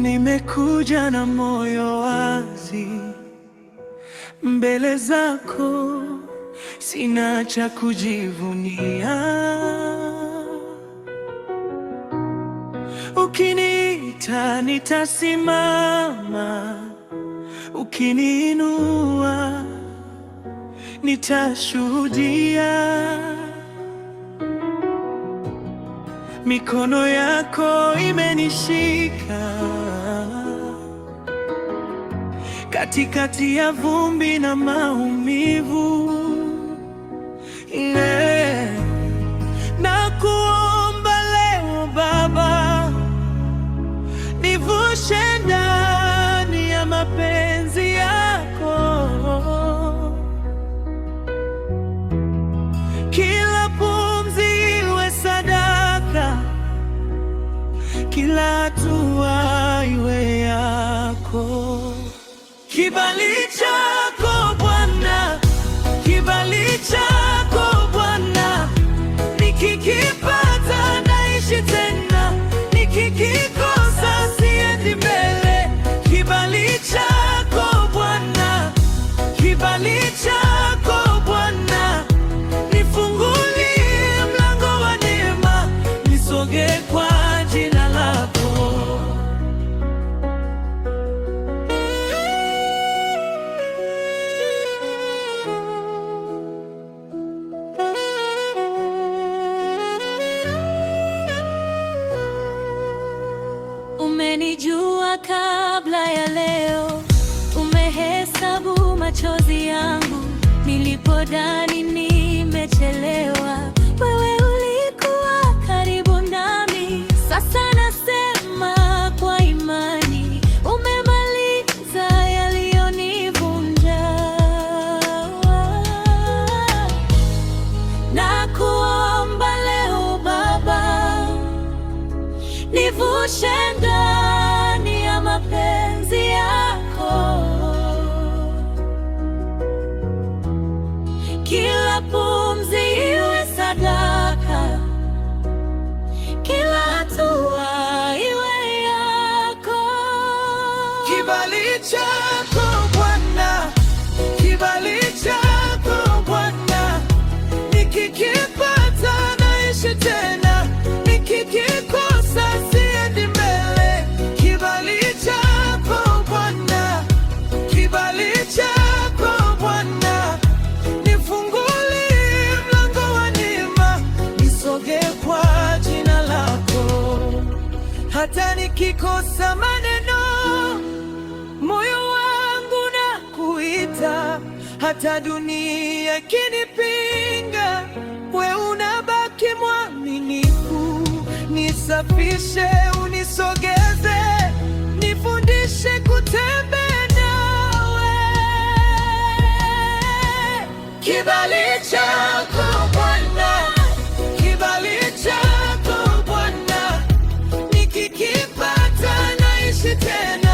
Nimekuja na moyo wazi mbele zako, sina cha kujivunia. Ukiniita nitasimama, ukiniinua nitashuhudia. Mikono yako imenishika katikati ya vumbi na maumivu, na kuomba leo Baba, nivushe ndani ya mapenzi yako. Kila pumzi iwe sadaka, kila hatua iwe yako. Kibali chako Bwana, kibali chako Bwana, nikikipata naishi tena, nikikikosa siendi mbele. Kibali chako Bwana, kibali chako Bwana, nifungulie mlango wa neema, nisoge kwa jina lako. Umenijua kabla ya leo, umehesabu machozi yangu nilipodhani nimechelewa. Wewe ulikuwa karibu nami, sasa nasema kwa imani, umemaliza yaliyonivunja. Na kuomba leo Baba, nivushe ndani ya mapenzi yako. Kila pumzi iwe sadaka, kila hatua iwe yako. Kibali chako Bwana, kibali chako Bwana, nikikipata naishi tena, nikikikosa siendi mbele. Kibali chako Bwana, kibali chako Bwana, nifungulie mlango wa neema, nisoge kwa jina lako. Hata nikikosa maneno, moyo wangu na kuita. Hata dunia ikinipinga, we unabaki mwaminifu. Nisafishe, unisogeze, nifundishe kutembea nawe. Kibali chako Bwana, kibali chako Bwana, nikikipata naishi tena,